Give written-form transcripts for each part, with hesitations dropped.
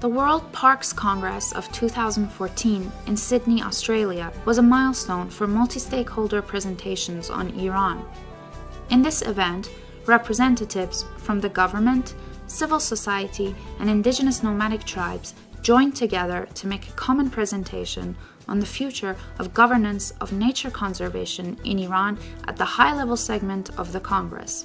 The World Parks Congress of 2014 in Sydney, Australia was a milestone for multi-stakeholder presentations on Iran. In this event, representatives from the government, civil society, and indigenous nomadic tribes joined together to make a common presentation on the future of governance of nature conservation in Iran at the high-level segment of the Congress.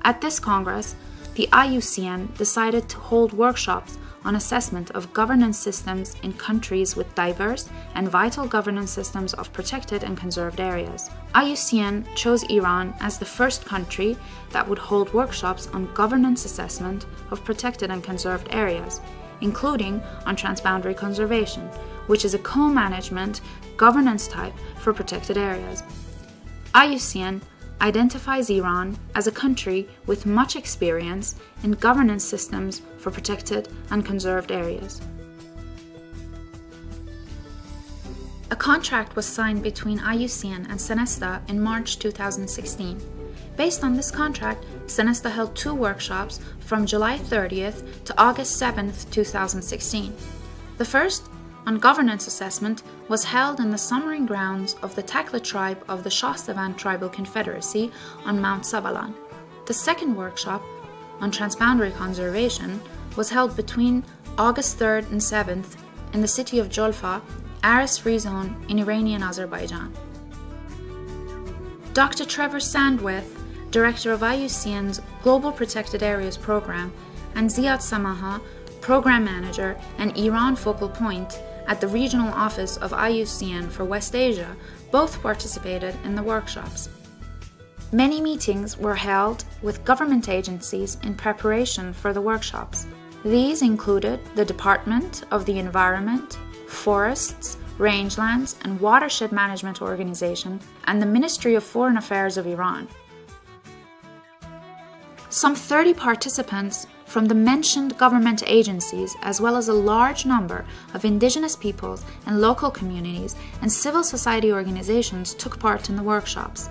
At this Congress, the IUCN decided to hold workshops on assessment of governance systems in countries with diverse and vital governance systems of protected and conserved areas. IUCN chose Iran as the first country that would hold workshops on governance assessment of protected and conserved areas, including on transboundary conservation, which is a co-management governance type for protected areas. IUCN identifies Iran as a country with much experience in governance systems for protected and conserved areas. A contract was signed between IUCN and Senesta in March 2016. Based on this contract, Senesta held 2 workshops from July 30th to August 7th, 2016. The first, on governance assessment, was held in the summering grounds of the Takla tribe of the Shahsevan Tribal Confederacy on Mount Sabalan. The second workshop, on transboundary conservation, was held between August 3rd and 7th in the city of Jolfa, Aris-free zone in Iranian Azerbaijan. Dr. Trevor Sandwith, Director of IUCN's Global Protected Areas Program, and Ziad Samaha, Program Manager and Iran Focal Point at the Regional Office of IUCN for West Asia, both participated in the workshops. Many meetings were held with government agencies in preparation for the workshops. These included the Department of the Environment, Forests, Rangelands and Watershed Management Organization, and the Ministry of Foreign Affairs of Iran. Some 30 participants from the mentioned government agencies, as well as a large number of indigenous peoples and local communities and civil society organizations, took part in the workshops.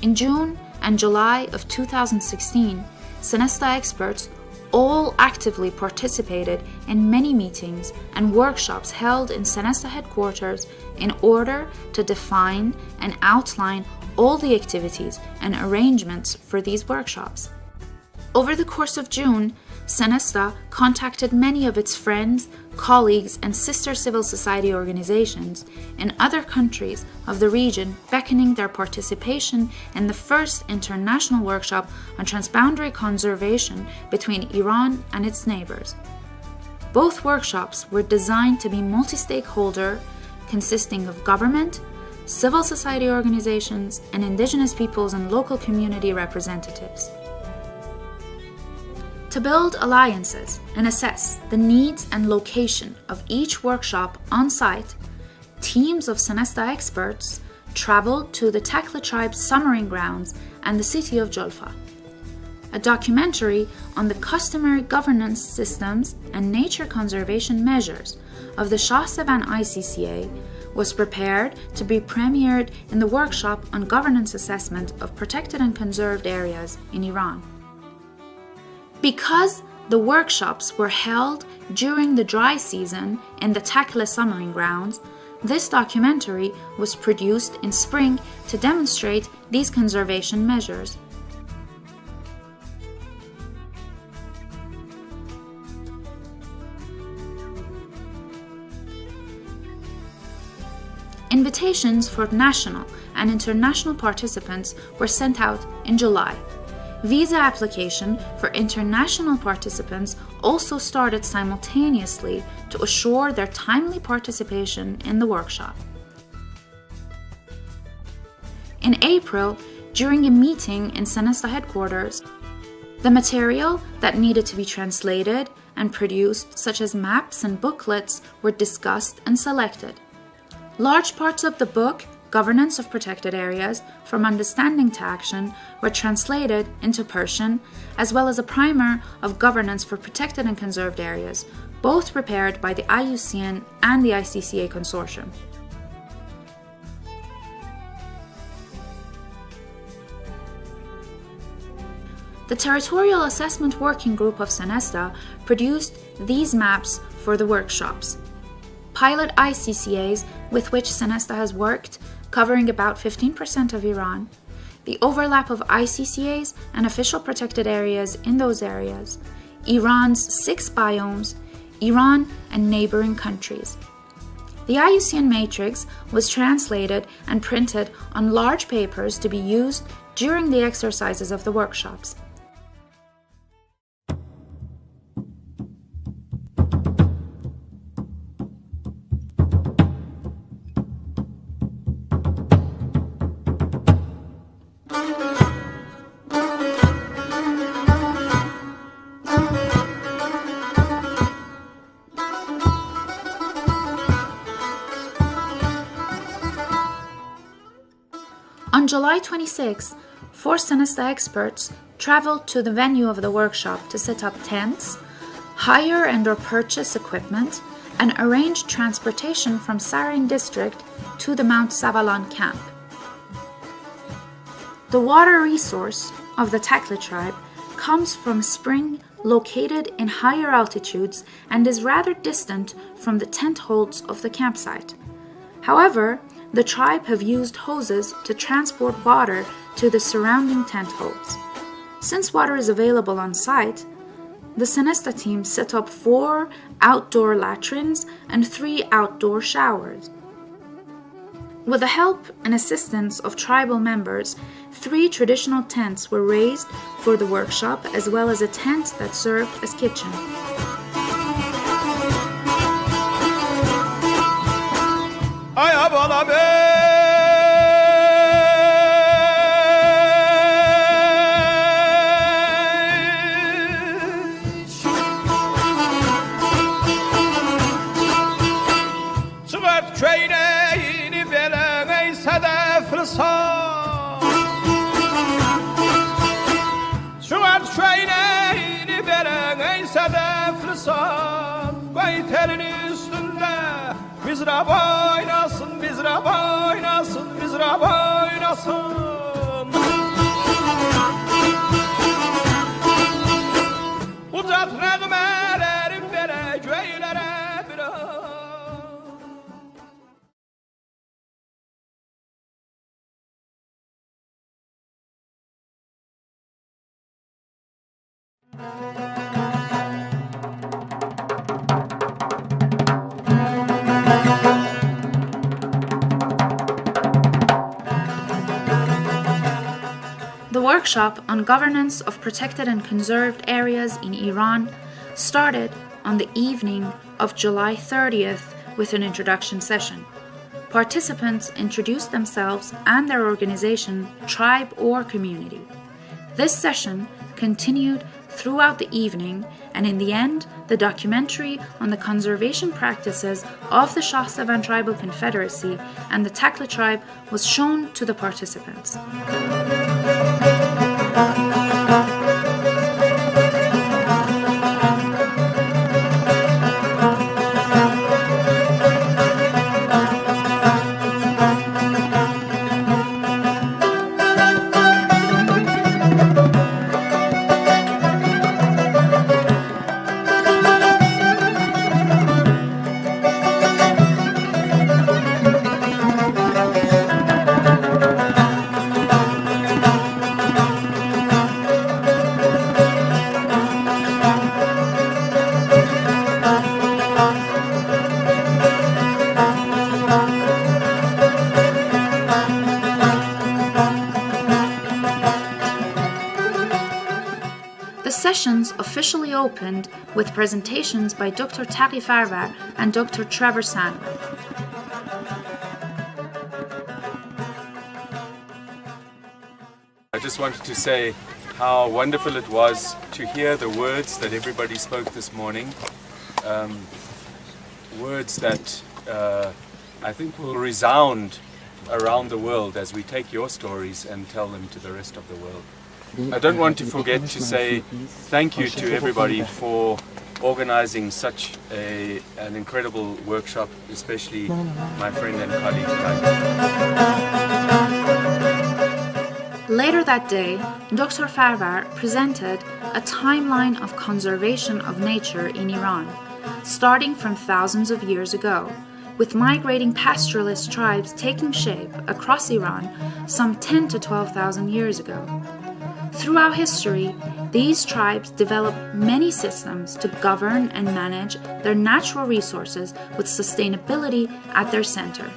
In June and July of 2016, Senesta experts all actively participated in many meetings and workshops held in Senesta headquarters in order to define and outline all the activities and arrangements for these workshops. Over the course of June, Senesta contacted many of its friends, colleagues, and sister civil society organizations in other countries of the region, beckoning their participation in the first international workshop on transboundary conservation between Iran and its neighbors. Both workshops were designed to be multi-stakeholder, consisting of government, civil society organizations, and indigenous peoples and local community representatives. To build alliances and assess the needs and location of each workshop on site, teams of Senesta experts traveled to the Takla tribe's summering grounds and the city of Jolfa. A documentary on the customary governance systems and nature conservation measures of the Shahsevan ICCA was prepared to be premiered in the workshop on governance assessment of protected and conserved areas in Iran. Because the workshops were held during the dry season in the Takla summering grounds, this documentary was produced in spring to demonstrate these conservation measures. Invitations for national and international participants were sent out in July. Visa application for international participants also started simultaneously to assure their timely participation in the workshop. In April, during a meeting in Senesta headquarters, the material that needed to be translated and produced, such as maps and booklets, were discussed and selected. Large parts of the book, Governance of Protected Areas, From Understanding to Action, were translated into Persian, as well as a primer of Governance for Protected and Conserved Areas, both prepared by the IUCN and the ICCA Consortium. The Territorial Assessment Working Group of Senesta produced these maps for the workshops. Pilot ICCAs with which Senesta has worked, covering about 15% of Iran, the overlap of ICCAs and official protected areas in those areas, Iran's 6 biomes, Iran and neighboring countries. The IUCN matrix was translated and printed on large papers to be used during the exercises of the workshops. On July 26, 4 Senesta experts traveled to the venue of the workshop to set up tents, hire and/or purchase equipment, and arrange transportation from Sarin district to the Mount Savalan camp. The water resource of the Takla tribe comes from a spring located in higher altitudes and is rather distant from the tent holes of the campsite. However, the tribe have used hoses to transport water to the surrounding tent holes. Since water is available on site, the Senesta team set up 4 outdoor latrines and 3 outdoor showers. With the help and assistance of tribal members, 3 traditional tents were raised for the workshop, as well as a tent that served as kitchen. Mizrab oynasın, mizrab oynasın, mizrab oynasın. Uzat nəğmələrim verə göylərə biraz. The workshop on governance of protected and conserved areas in Iran started on the evening of July 30th with an introduction session. Participants introduced themselves and their organization, tribe, or community. This session continued throughout the evening, and in the end, the documentary on the conservation practices of the Shah Sevan Tribal Confederacy and the Takla tribe was shown to the participants. The sessions officially opened with presentations by Dr. Taqi Farvar and Dr. Trevor Sandler. I just wanted to say how wonderful it was to hear the words that everybody spoke this morning. Words that I think will resound around the world as we take your stories and tell them to the rest of the world. I don't want to forget to say thank you to everybody for organizing such an incredible workshop, especially my friend and colleague. Later that day, Dr. Farbar presented a timeline of conservation of nature in Iran, starting from thousands of years ago, with migrating pastoralist tribes taking shape across Iran some 10 to 12,000 years ago. Throughout history, these tribes developed many systems to govern and manage their natural resources with sustainability at their center.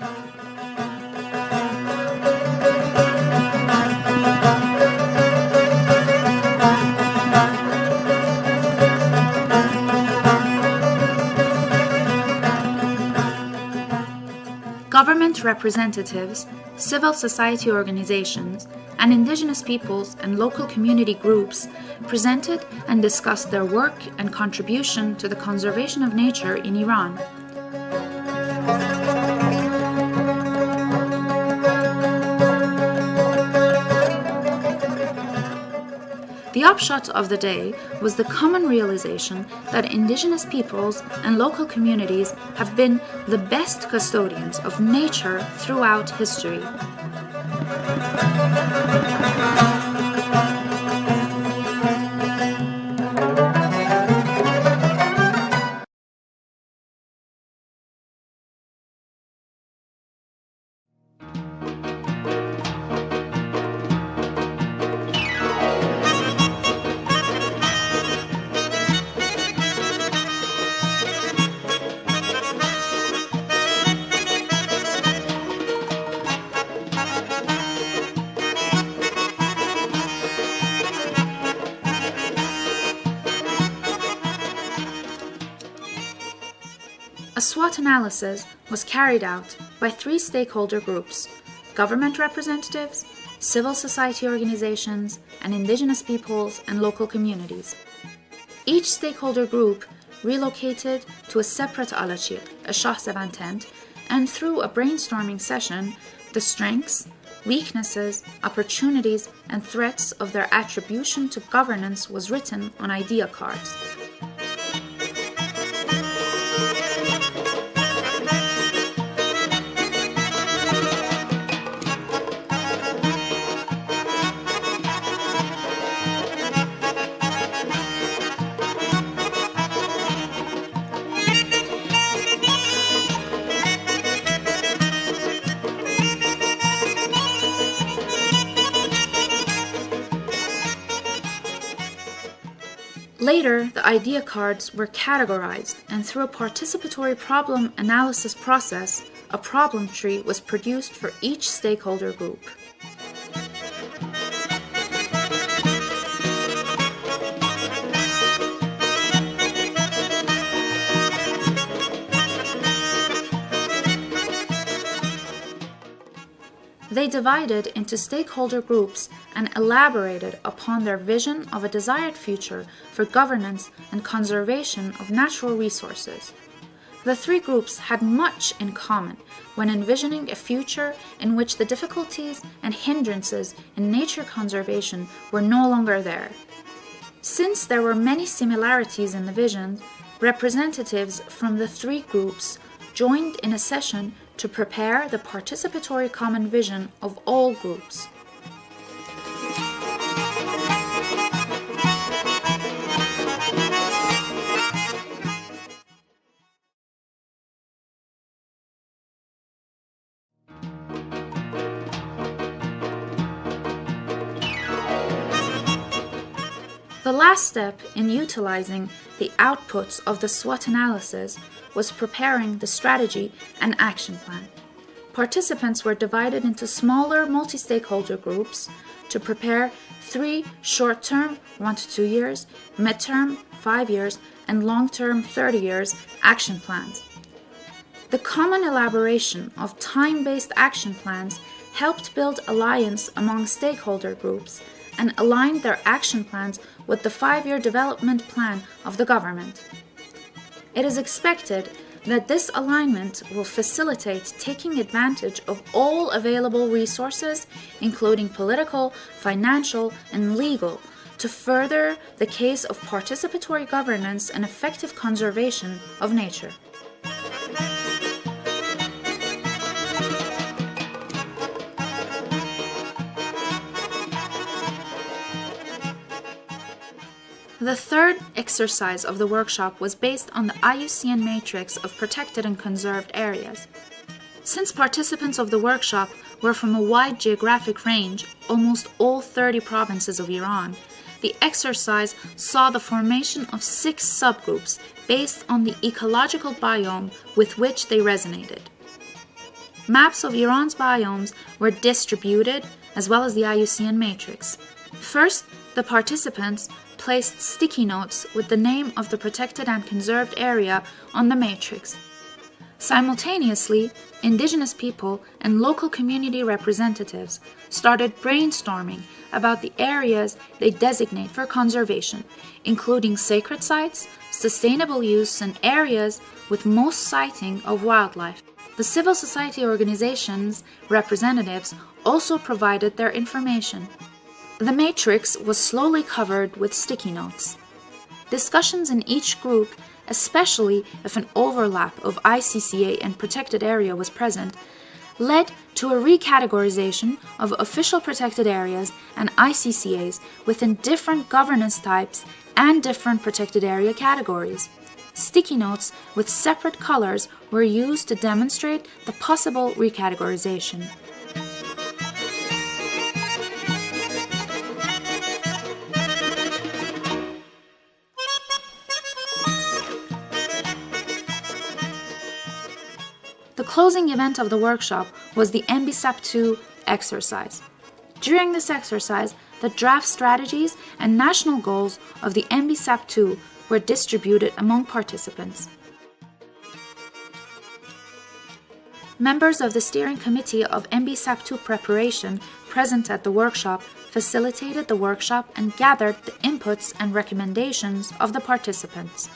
Government representatives, civil society organizations, and indigenous peoples and local community groups presented and discussed their work and contribution to the conservation of nature in Iran. The upshot of the day was the common realization that indigenous peoples and local communities have been the best custodians of nature throughout history. A SWOT analysis was carried out by 3 stakeholder groups: government representatives, civil society organizations, and indigenous peoples and local communities. Each stakeholder group relocated to a separate alachir, a shahsevan tent, and through a brainstorming session, the strengths, weaknesses, opportunities, and threats of their attribution to governance was written on idea cards. Later, the idea cards were categorized, and through a participatory problem analysis process, a problem tree was produced for each stakeholder group. They divided into stakeholder groups and elaborated upon their vision of a desired future for governance and conservation of natural resources. The 3 groups had much in common when envisioning a future in which the difficulties and hindrances in nature conservation were no longer there. Since there were many similarities in the visions, representatives from the 3 groups joined in a session to prepare the participatory common vision of all groups. The last step in utilizing the outputs of the SWOT analysis was preparing the strategy and action plan. Participants were divided into smaller multi-stakeholder groups to prepare 3 short-term, 1 to 2 years, mid-term, 5 years, and long-term, 30 years action plans. The common elaboration of time-based action plans helped build alliance among stakeholder groups and aligned their action plans with the 5-year development plan of the government. It is expected that this alignment will facilitate taking advantage of all available resources, including political, financial, and legal, to further the case of participatory governance and effective conservation of nature. The third exercise of the workshop was based on the IUCN matrix of protected and conserved areas. Since participants of the workshop were from a wide geographic range, almost all 30 provinces of Iran, the exercise saw the formation of 6 subgroups based on the ecological biome with which they resonated. Maps of Iran's biomes were distributed, as well as the IUCN matrix. First, the participants placed sticky notes with the name of the protected and conserved area on the matrix. Simultaneously, indigenous people and local community representatives started brainstorming about the areas they designate for conservation, including sacred sites, sustainable use, and areas with most sighting of wildlife. The civil society organizations' representatives also provided their information. The matrix was slowly covered with sticky notes. Discussions in each group, especially if an overlap of ICCA and protected area was present, led to a recategorization of official protected areas and ICCAs within different governance types and different protected area categories. Sticky notes with separate colors were used to demonstrate the possible recategorization. The closing event of the workshop was the MBSAP2 exercise. During this exercise, the draft strategies and national goals of the MBSAP2 were distributed among participants. Members of the steering committee of MBSAP2 preparation present at the workshop facilitated the workshop and gathered the inputs and recommendations of the participants.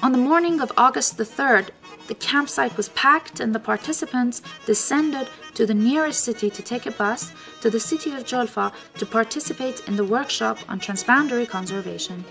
On the morning of August the 3rd, the campsite was packed and the participants descended to the nearest city to take a bus to the city of Jolfa to participate in the workshop on transboundary conservation.